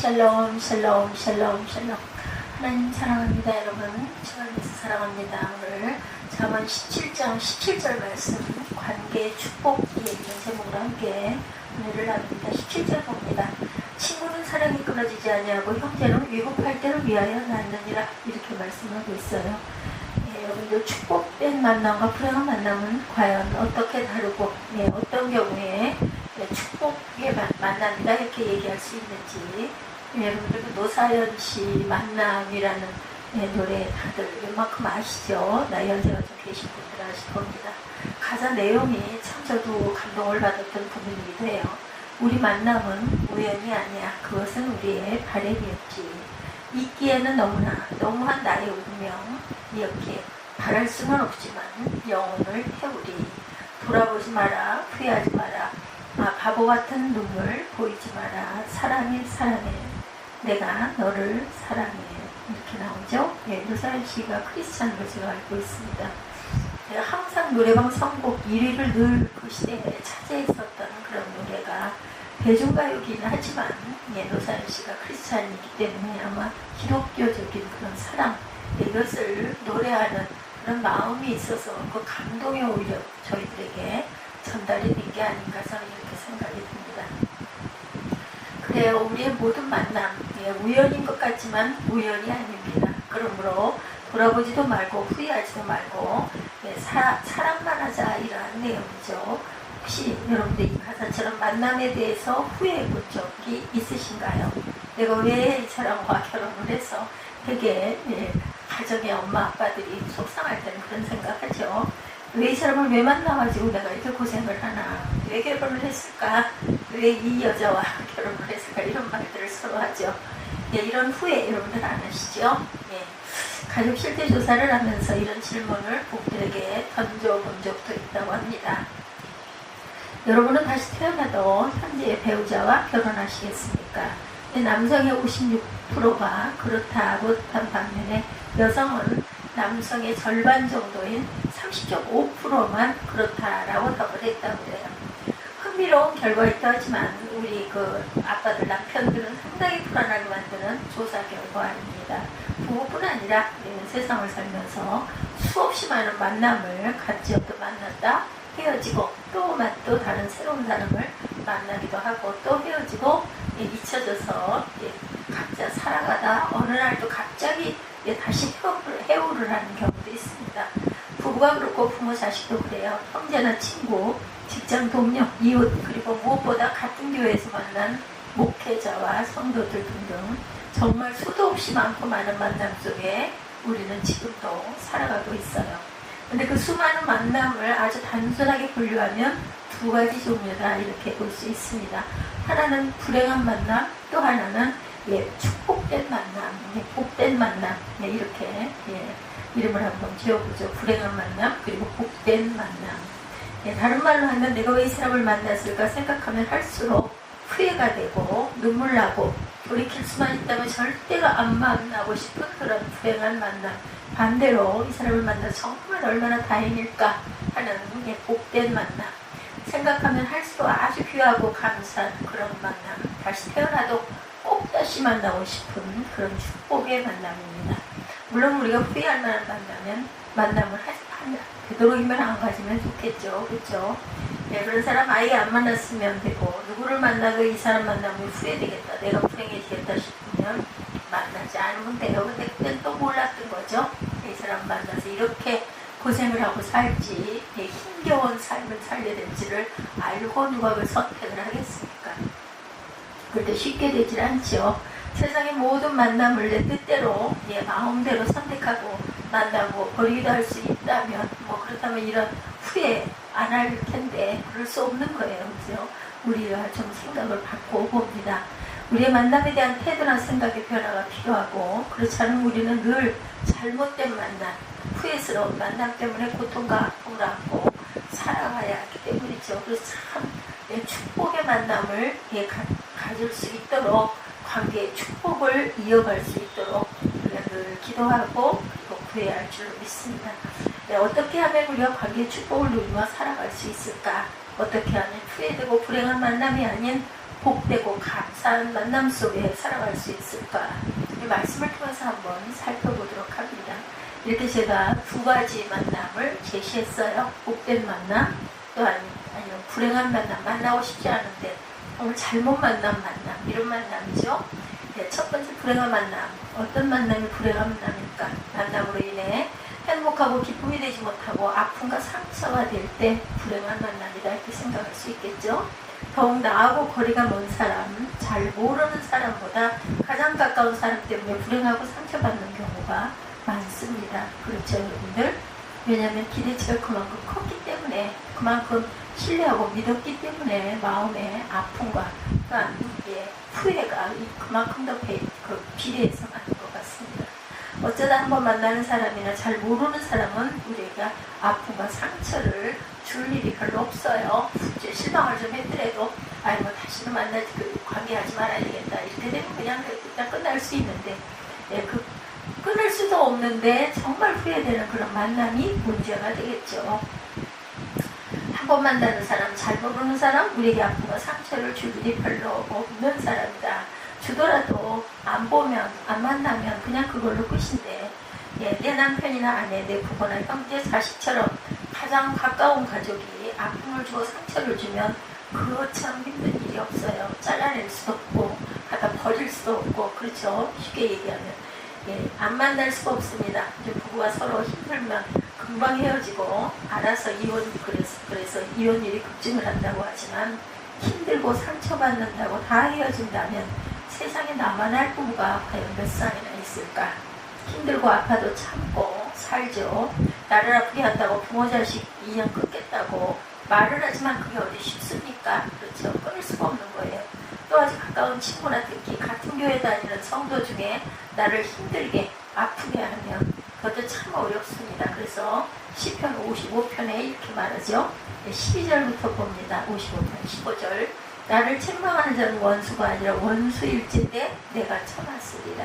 샬롬 샬롬 샬롬 샬롬. 하나님 사랑합니다. 여러분 주 안에서 사랑합니다. 오늘 잠언 17장 17절 말씀 관계의 축복 이런 제목으로 함께 은혜를 나눕니다. 17절 봅니다. 친구는 사랑이 끊어지지 아니하고 형제는 위급할 때를 위하여 낳느니라. 이렇게 말씀하고 있어요. 여러분들 축복된 만남과 불행한 만남은 과연 어떻게 다르고 어떤 경우에 축복의 만남이다 이렇게 얘기할 수 있는지, 여러분들 노사연 씨 만남이라는 노래 다들 웬만큼 아시죠? 나이 연세가 좀 계신 분들 아실 겁니다. 가사 내용이 참 저도 감동을 받았던 부분이기도 해요. 우리 만남은 우연이 아니야. 그것은 우리의 바램이었지. 있기에는 너무한 나의 운명이었기에 바랄 수는 없지만 영혼을 태우리. 돌아보지 마라. 후회하지 마라. 바보 같은 눈물 보이지 마라. 사랑해 내가 너를 사랑해. 이렇게 나오죠. 노사연 씨가 크리스찬으로 제가 알고 있습니다. 항상 노래방 선곡 1위를 늘 그 시대에 차지했었던 그런 노래가 대중가요긴 하지만 노사연 씨가 크리스찬이기 때문에 아마 기독교적인 그런 사랑, 이것을 노래하는 그런 마음이 있어서 그 감동이 오히려 저희들에게 전달이 된 게 아닌가 저는 이렇게 생각이 듭니다. 그래요. 우리의 모든 만남 우연인 것 같지만 우연이 아닙니다. 그러므로 돌아보지도 말고 후회하지도 말고 사랑만 하자 이러한 내용이죠. 혹시 여러분들 이 가사처럼 만남에 대해서 후회해본 적이 있으신가요? 내가 왜 이 사람과 결혼을 해서 되게 가정의 엄마 아빠들이 속상할 때는 그런 생각하죠. 왜 이 사람을 왜 만나가지고 내가 이렇게 고생을 하나, 왜 결혼을 했을까, 왜 이 여자와 결혼을 했을까, 이런 말들을 서로 하죠. 이런 후회 여러분들 안 하시죠? 가족 실태 조사를 하면서 이런 질문을 부부들에게 던져본 적도 있다고 합니다. 여러분은 다시 태어나도 현재의 배우자와 결혼하시겠습니까? 남성의 56%가 그렇다고 한 반면에 여성은 남성의 절반 정도인 30.5%만 그렇다라고 답을 했다고 해요. 흥미로운 결과이기도 하지만 우리 아빠들, 남편들은 상당히 불안하게 만드는 조사 결과입니다. 부부뿐 아니라 우리는 세상을 살면서 수없이 많은 만남을 같이 만났다 헤어지고 또 다른 새로운 사람을 만나기도 하고 또 헤어지고 잊혀져서 각자 살아가다 어느 날 또 갑자기 다시 회오를 하는 경우도 있습니다. 부부가 그렇고 부모 자식도 그래요. 형제나 친구, 직장 동료, 이웃, 그리고 무엇보다 같은 교회에서 만난 목회자와 성도들 등등 정말 수도 없이 많고 많은 만남 속에 우리는 지금도 살아가고 있어요. 근데 그 수많은 만남을 아주 단순하게 분류하면 두 가지 종류다 이렇게 볼 수 있습니다. 하나는 불행한 만남, 또 하나는 축복된 만남, 복된 만남, 이렇게 이름을 한번 지어보죠. 불행한 만남 그리고 복된 만남. 다른 말로 하면 내가 왜 이 사람을 만났을까 생각하면 할수록 후회가 되고 눈물 나고 돌이킬 수만 있다면 절대가 안 만나고 싶은 그런 불행한 만남. 반대로 이 사람을 만나서 정말 얼마나 다행일까 하는 복된 만남. 생각하면 할수록 아주 귀하고 감사한 그런 만남. 다시 태어나도 꼭 다시 만나고 싶은 그런 축복의 만남입니다. 물론 우리가 후회할 만한 만남을 되도록이면 안 가지면 좋겠죠. 그렇죠? 그런 사람 아예 안 만났으면 되고, 누구를 만나고 이 사람 만나면 후회되겠다, 내가 불행해지겠다 싶으면 만나지 않으면 돼요. 근데 그땐 또 몰랐던 거죠. 이 사람 만나서 이렇게 고생을 하고 살지, 힘겨운 삶을 살게 될지를 알고 누가 그 선택을 하겠습니까? 그런데 쉽게 되질 않죠. 세상의 모든 만남을 내 뜻대로, 마음대로 선택하고 만나고 버리기도 할 수 있다면, 그렇다면 이런 후회 안 할 텐데 그럴 수 없는 거예요. 그죠? 우리가 좀 생각을 바꾸어 봅니다. 우리의 만남에 대한 태도나 생각의 변화가 필요하고, 그렇지 않으면 우리는 늘 잘못된 만남, 후회스러운 만남 때문에 고통과 아픔을 안고 살아가야 하기 때문이죠. 그래서 참 축복의 만남을 가질 수 있도록, 관계의 축복을 이어갈 수 있도록 우리가 늘 기도하고 또 구해야 할 줄로 믿습니다. 어떻게 하면 우리가 관계의 축복을 누리며 살아갈 수 있을까? 어떻게 하면 후회되고 불행한 만남이 아닌 복되고 감사한 만남 속에 살아갈 수 있을까? 이 말씀을 통해서 한번 살펴보도록 합니다. 이렇게 제가 두 가지 만남을 제시했어요. 복된 만남, 또한 아니면 불행한 만남, 만나고 싶지 않은데 오늘 잘못 만난 만남, 이런 만남이죠. 네, 첫 번째 불행한 만남. 어떤 만남이 불행한 만남일까? 만남으로 인해 행복하고 기쁨이 되지 못하고 아픔과 상처가 될 때 불행한 만남이다 이렇게 생각할 수 있겠죠. 더욱 나하고 거리가 먼 사람, 잘 모르는 사람보다 가장 가까운 사람 때문에 불행하고 상처받는 경우가 많습니다. 그렇죠, 여러분들? 왜냐하면 기대치가 그만큼 컸기 때문에, 그만큼 신뢰하고 믿었기 때문에 마음의 아픔과 또한 후회가 그만큼 더 비례해서 많은 것 같습니다. 어쩌다 한번 만나는 사람이나 잘 모르는 사람은 우리가 아픔과 상처를 줄 일이 별로 없어요. 실망을 좀 했더라도 뭐 다시는 만나지, 관계하지 말아야 되겠다 이렇게 되면 그냥 일단 끝날 수 있는데, 끊을 수도 없는데 정말 후회되는 그런 만남이 문제가 되겠죠. 한번 만나는 사람, 잘 모르는 사람, 우리에게 아픔과 상처를 줄 일이 별로 없는 사람이다. 주더라도 안 보면, 안 만나면 그냥 그걸로 끝인데, 내 남편이나 아내, 내 부모나 형제, 자식처럼 가장 가까운 가족이 아픔을 주고 상처를 주면 그거 참 힘든 일이 없어요. 잘라낼 수도 없고 갖다 버릴 수도 없고, 그렇죠. 쉽게 얘기하면 안 만날 수가 없습니다. 이제 부부가 서로 힘들면 금방 헤어지고 알아서 그래서 이혼율이 급증을 한다고 하지만, 힘들고 상처받는다고 다 헤어진다면 세상에 나만 할 부부가 과연 몇 쌍이나 있을까? 힘들고 아파도 참고 살죠. 나를 아프게 한다고 부모 자식 인연 끊겠다고 말을 하지만 그게 어디 쉽습니까? 그렇죠. 끊을 수가 없는 거예요. 또 아주 가까운 친구나 특히 같은 교회 다니는 성도 중에 나를 힘들게 아프게 하면 그것도 참 어렵습니다. 그래서 시편 55편에 이렇게 말하죠. 12절부터 봅니다. 55편 15절. 나를 책망하는 자는 원수가 아니라 원수일진데 내가 참았으리라.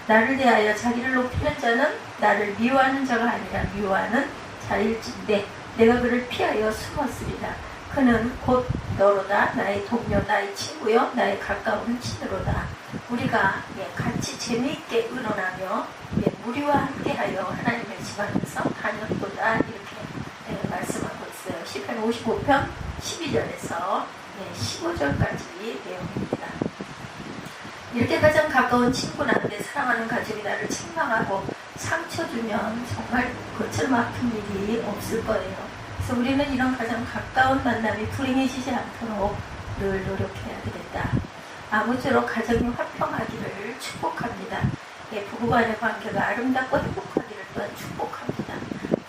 나를 대하여 자기를 높이는 자는 나를 미워하는 자가 아니라 미워하는 자일진데 내가 그를 피하여 숨었으리라. 그는 곧 너로다. 나의 동료, 나의 친구요, 나의 가까운 친으로다. 우리가 같이 재미있게 의논하며 무리와 함께하여 하나님의 집안에서 다녔도다 이렇게 말씀하고 있어요. 시편 55편 12절에서 15절까지 내용입니다. 이렇게 가장 가까운 친구나 내 사랑하는 가족이 나를 책망하고 상처 주면 정말 그처럼 아픈 일이 없을 거예요. 그래서 우리는 이런 가장 가까운 만남이 불행해지지 않도록 늘 노력해야 되겠다. 아무쪼록 가정이 화평하기를 축복합니다. 부부간의 관계가 아름답고 행복하기를 또한 축복합니다.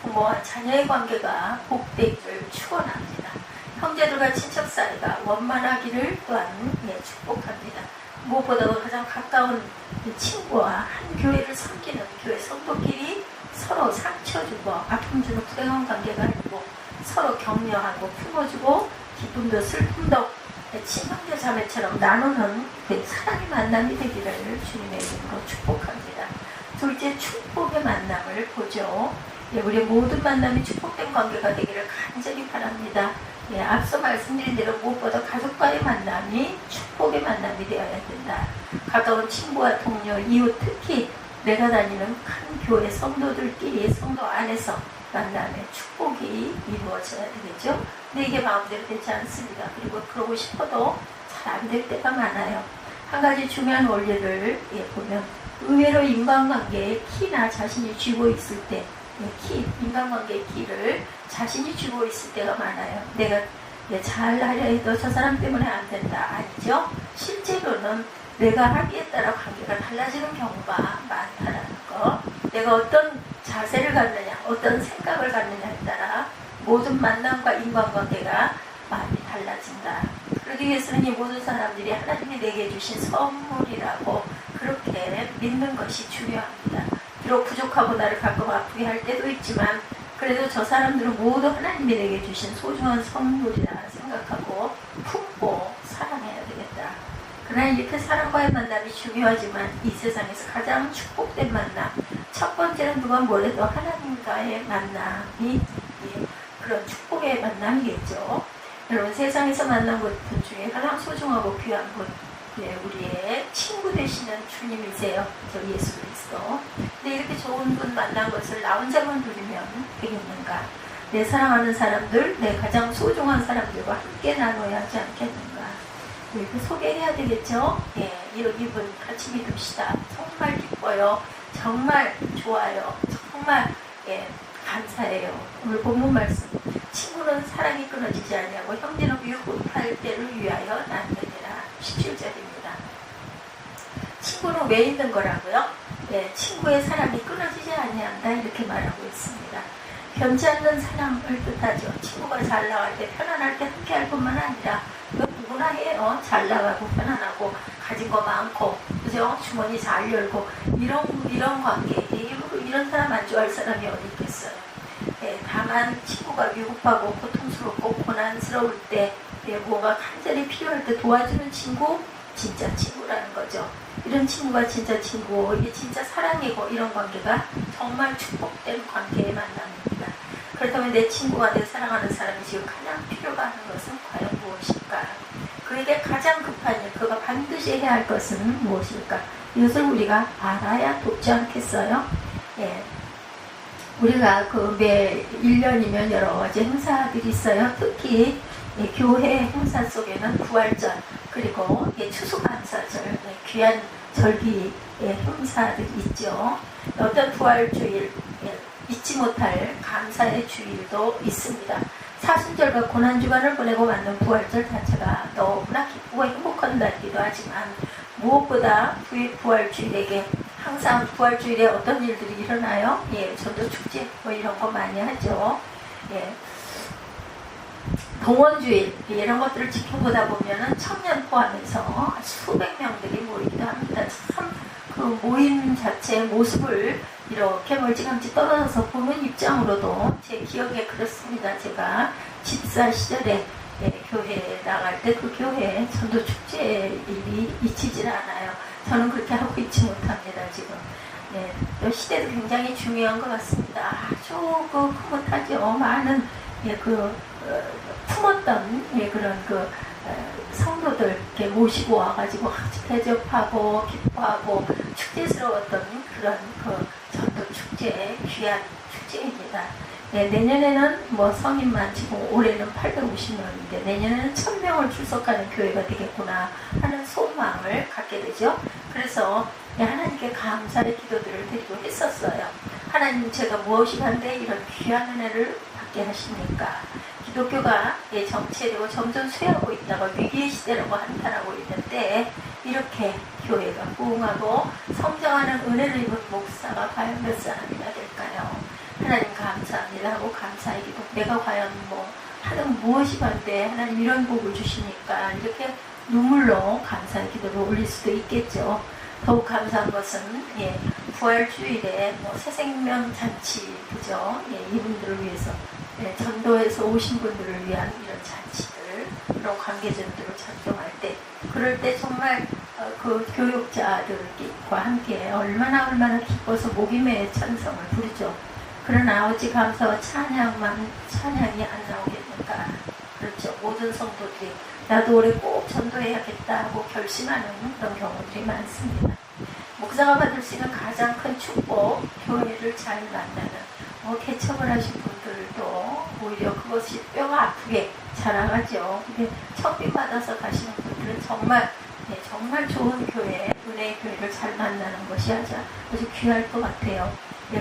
부모와 자녀의 관계가 복되기를 축원합니다. 형제들과 친척 사이가 원만하기를 또한 축복합니다. 무엇보다 가장 가까운 친구와 한 교회를 섬기는 교회 성도끼리 서로 상처 주고 아픔 주는 불행한 관계가 아니고 서로 격려하고 품어주고 기쁨도 슬픔도 친형제 자매처럼 나누는 사랑의 만남이 되기를 주님의 이름으로 축복합니다. 둘째, 축복의 만남을 보죠. 우리 모든 만남이 축복된 관계가 되기를 간절히 바랍니다. 앞서 말씀드린 대로 무엇보다 가족과의 만남이 축복의 만남이 되어야 된다. 가까운 친구와 동료, 이웃, 특히 내가 다니는 큰 교회 성도들끼리 성도 안에서 만남의 축복이 이루어져야 되겠죠. 근데 이게 마음대로 되지 않습니다. 그리고 그러고 싶어도 잘 안 될 때가 많아요. 한 가지 중요한 원리를 보면 의외로 인간관계의 키나 자신이 쥐고 있을 때 인간관계의 키를 자신이 쥐고 있을 때가 많아요. 내가 잘하려 해도 저 사람 때문에 안 된다. 아니죠. 실제로는 내가 하기에 따라 관계가 달라지는 경우가 많다라는 거. 내가 어떤 자세를 갖느냐, 어떤 생각을 갖느냐에 따라 모든 만남과 인간관계가 많이 달라진다. 그러기 위해서는 이 모든 사람들이 하나님이 내게 주신 선물이라고 그렇게 믿는 것이 중요합니다. 비록 부족하고 나를 가끔 아프게 할 때도 있지만 그래도 저 사람들은 모두 하나님이 내게 주신 소중한 선물이라 생각하고 품고 사랑해야 되겠다. 그러나 이렇게 사랑과의 만남이 중요하지만 이 세상에서 가장 축복된 만남, 첫 번째는 누가 뭐래도 하나님과의 만남이 그런 축복의 만남이겠죠. 여러분 세상에서 만난 분 중에 가장 소중하고 귀한 분, 우리의 친구 되시는 주님이세요. 저 예수 그리스도. 근데 이렇게 좋은 분 만난 것을 나 혼자만 누리면 되겠는가? 내 사랑하는 사람들, 내 가장 소중한 사람들과 함께 나눠야 하지 않겠는가? 이렇게 소개해야 되겠죠? 이분 같이 믿읍시다. 정말 기뻐요. 정말 좋아요. 정말 감사해요. 오늘 본문 말씀. 친구는 사랑이 끊어지지 아니하고 형제는 위급할 때를 위하여 남겨내라. 17절입니다. 친구는 왜 있는 거라고요? 친구의 사랑이 끊어지지 아니한다 이렇게 말하고 있습니다. 변치 않는 사랑을 뜻하죠. 친구가 잘 나갈 때 편안할 때 함께 할 뿐만 아니라 누구나 해요. 잘 나가고 편안하고 가진 거 많고 그죠? 주머니 잘 열고 이런 관계 이런 사람 안 좋아할 사람이 어디 있겠어요. 다만 친구가 위급하고 고통스럽고 고난스러울 때 뭔가 간절히 필요할 때 도와주는 친구 진짜 친구라는 거죠. 이런 친구가 진짜 친구, 이게 진짜 사랑이고 이런 관계가 정말 축복된 관계의 만남입니다. 그렇다면 내 친구가 내 사랑하는 사람이 지금 가장 필요가 하는 것은 과연 무엇일까? 그에게 가장 급한 일, 그가 반드시 해야 할 것은 무엇일까? 이것을 우리가 알아야 돕지 않겠어요? 우리가 매 1년이면 여러 가지 행사들이 있어요. 특히 교회 행사 속에는 부활절 그리고 추수감사절 귀한 절기의 행사들이 있죠. 어떤 부활주일 잊지 못할 감사의 주일도 있습니다. 사순절과 고난주간을 보내고 만든 부활절 자체가 너무나 기쁘고 행복한 날이기도 하지만 무엇보다 부활주일에게 항상 부활주일에 어떤 일들이 일어나요? 전도축제 이런 거 많이 하죠. 동원주일 이런 것들을 지켜보다 보면은 청년 포함해서 수백 명들이 모이기도 합니다. 참 그 모임 자체의 모습을 이렇게 멀찌감치 떨어져서 보는 입장으로도 제 기억에 그렇습니다. 제가 집사 시절에 교회에 나갈 때 그 교회에 전도축제 일이 잊히질 않아요. 저는 그렇게 하고 있지 못합니다. 지금 시대도 굉장히 중요한 것 같습니다. 아주 흐뭇하죠. 많은 품었던 그런 성도들 이렇게 모시고 와가지고 같이 대접하고 기뻐하고 축제스러웠던 그런 전도 축제 귀한 축제입니다. 내년에는 성인만 지금 올해는 850명인데 내년에는 1000명을 출석하는 교회가 되겠구나 하는 소망을 갖게 되죠. 그래서 하나님께 감사의 기도들을 드리고 했었어요. 하나님 제가 무엇이 한데 이런 귀한 은혜를 받게 하십니까? 기독교가 정체되고 점점 쇠하고 있다가 위기의 시대라고 한탄하고 있는데 이렇게 교회가 부흥하고 성장하는 은혜를 입은 목사가 과연 몇 사람이나 될까요? 하나님 감사합니다 하고 감사의 기도. 내가 과연 하는 무엇이 반대 하나님 이런 복을 주시니까 이렇게 눈물로 감사의 기도를 올릴 수도 있겠죠. 더욱 감사한 것은 부활주일에 새생명 잔치 그죠? 이분들을 위해서 전도에서 오신 분들을 위한 이런 잔치들 그런 관계자들을 작정할 때 그럴 때 정말 그 교육자들과 함께 얼마나 기뻐서 목임의 찬성을 부르죠. 그러나 어찌 감사와 찬양이 안 나오겠는가. 그렇죠. 모든 성도들이 나도 올해 꼭 전도해야겠다 하고 결심하는 그런 경우들이 많습니다. 목사가 받을 수 있는 가장 큰 축복, 교회를 잘 만나는 개척을 하신 분들도 오히려 그것이 뼈가 아프게 자라가죠. 근데 청빙 받아서 가시는 분들은 정말 좋은 교회, 은혜의 교회를 잘 만나는 것이 아주 귀할 것 같아요.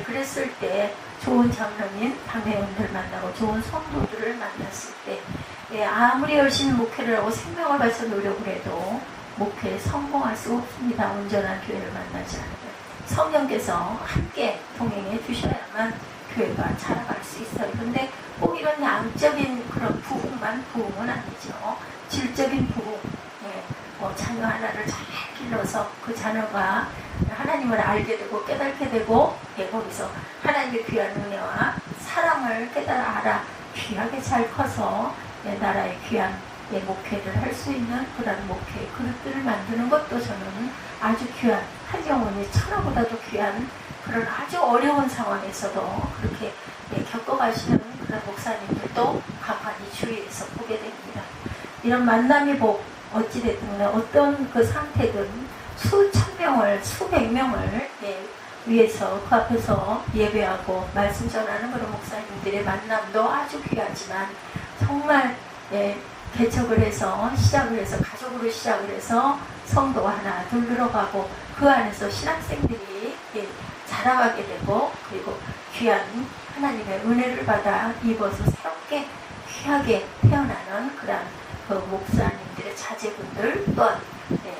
그랬을 때 좋은 장로님, 당회원들 만나고 좋은 성도들을 만났을 때 아무리 열심히 목회를 하고 생명을 바쳐 노력을 해도 목회에 성공할 수 없습니다. 온전한 교회를 만나지 않으면. 성령께서 함께 동행해 주셔야만 교회가 자라갈 수 있어요. 근데 꼭 이런 양적인 그런 부흥은 아니죠. 질적인 부흥, 자녀 하나를 잘 길러서 그 자녀가 하나님을 알게 되고 깨닫게 되고 거기서 하나님의 귀한 은혜와 사랑을 알아 귀하게 잘 커서 나라의 귀한 목회를 할 수 있는 그런 목회 그릇들을 만드는 것도 저는 아주 귀한 한 영혼이 천하보다도 귀한 그런 아주 어려운 상황에서도 그렇게 겪어가시는 그런 목사님들도 간간히 주위에서 보게 됩니다. 이런 만남이 복 어찌됐든 어떤 그 상태든 수천 명을 수백 명을 위해서 그 앞에서 예배하고 말씀 전하는 그런 목사님들의 만남도 아주 귀하지만 정말 개척을 해서 시작을 해서 가족으로 시작을 해서 성도 하나 둘 늘어가고 그 안에서 신학생들이 자라가게 되고 그리고 귀한 하나님의 은혜를 받아 입어서 새롭게 귀하게 태어나는 그런 그 목사님들의 자제분들 또한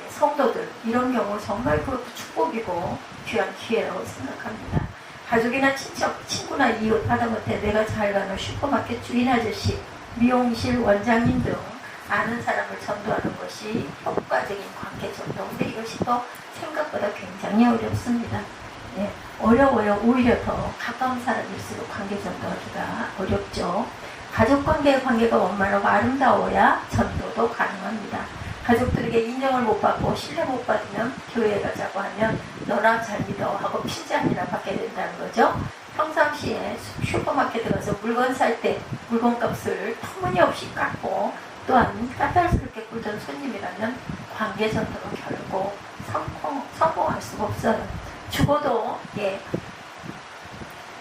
성도들 이런 경우 정말 그것도 축복이고 귀한 기회라고 생각합니다. 가족이나 친척, 친구나 이웃 하다못해 내가 잘 가는 슈퍼마켓 주인 아저씨, 미용실 원장님 등 아는 사람을 전도하는 것이 효과적인 관계 전도. 근데 이것이 또 생각보다 굉장히 어렵습니다. 어려워요. 오히려 더 가까운 사람일수록 관계 전도하기가 어렵죠. 가족관계의 관계가 원만하고 아름다워야 전도도 가능합니다. 가족들에게 인정을 못 받고 신뢰 못 받으면 교회에 가자고 하면 너나 잘 믿어 하고 핀잔이나 받게 된다는 거죠. 평상시에 슈퍼마켓에 가서 물건 살 때 물건값을 터무니없이 깎고 또한 까탈스럽게 굴던 손님이라면 관계 전도로 결국 성공할 수가 없어요. 죽어도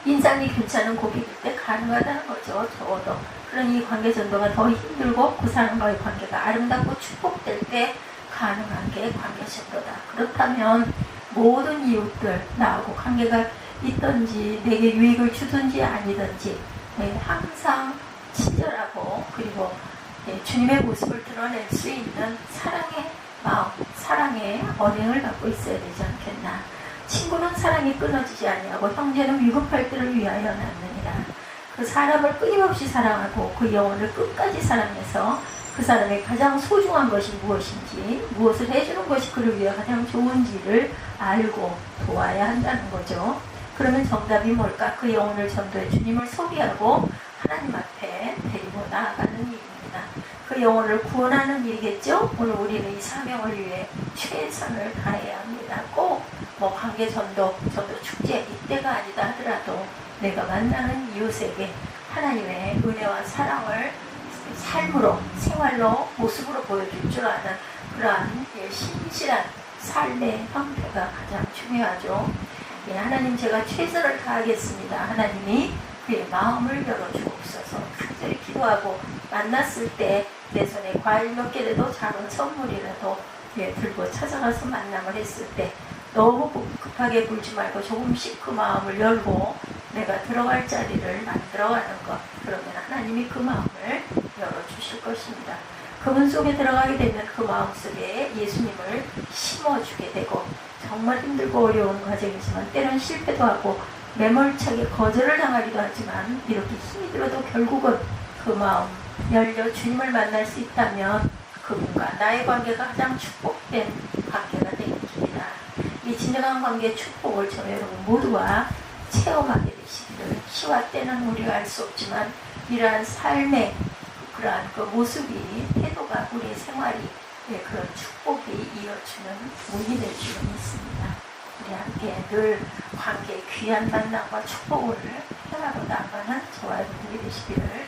인상이 괜찮은 고객일 때 가능하다는 거죠. 적어도. 그러니 관계 전도가 더 힘들고 그 사람과의 관계가 아름답고 축복될 때 가능한 게 관계 전도다. 그렇다면 모든 이웃들 나하고 관계가 있든지 내게 유익을 주든지 아니든지 항상 친절하고 그리고 주님의 모습을 드러낼 수 있는 사랑의 마음, 사랑의 언행을 갖고 있어야 되지 않겠나. 친구는 사랑이 끊어지지 아니하고 형제는 위급할 때를 위하여 낳느니라. 그 사람을 끊임없이 사랑하고 그 영혼을 끝까지 사랑해서 그 사람의 가장 소중한 것이 무엇인지 무엇을 해주는 것이 그를 위해 가장 좋은지를 알고 도와야 한다는 거죠. 그러면 정답이 뭘까? 그 영혼을 전도해 주님을 소개하고 하나님 앞에 데리고 나아가는 일입니다. 그 영혼을 구원하는 일이겠죠? 오늘 우리는 이 사명을 위해 최선을 다해야 합니다. 꼭 관계 전도 축제 이때가 아니다 하더라도 내가 만나는 이웃에게 하나님의 은혜와 사랑을 삶으로 생활로 모습으로 보여줄 줄 아는 그러한 신실한 삶의 형태가 가장 중요하죠. 하나님 제가 최선을 다하겠습니다. 하나님이 그의 마음을 열어주옵소서. 간절히 기도하고 만났을 때 내 손에 과일 몇 개라도 작은 선물이라도 들고 찾아가서 만남을 했을 때 너무 급하게 굴지 말고 조금씩 그 마음을 열고 내가 들어갈 자리를 만들어가는 것. 그러면 하나님이 그 마음을 열어주실 것입니다. 그분 속에 들어가게 되면 그 마음 속에 예수님을 심어주게 되고 정말 힘들고 어려운 과정이지만 때론 실패도 하고 매몰차게 거절을 당하기도 하지만 이렇게 힘이 들어도 결국은 그 마음 열려 주님을 만날 수 있다면 그분과 나의 관계가 가장 축복된 관계가 되겠습니다. 이 진정한 관계의 축복을 저 여러분 모두가 체험하게 되시기를. 시와 때는 우리가 알 수 없지만 이러한 삶의 그러한 그 모습이 태도가 우리의 생활이 그런 축복이 이어주는 문이 될 줄 믿습니다. 우리 함께 늘 관계의 귀한 만남과 축복을 행하고 나가는 저와 여러분들이 되시기를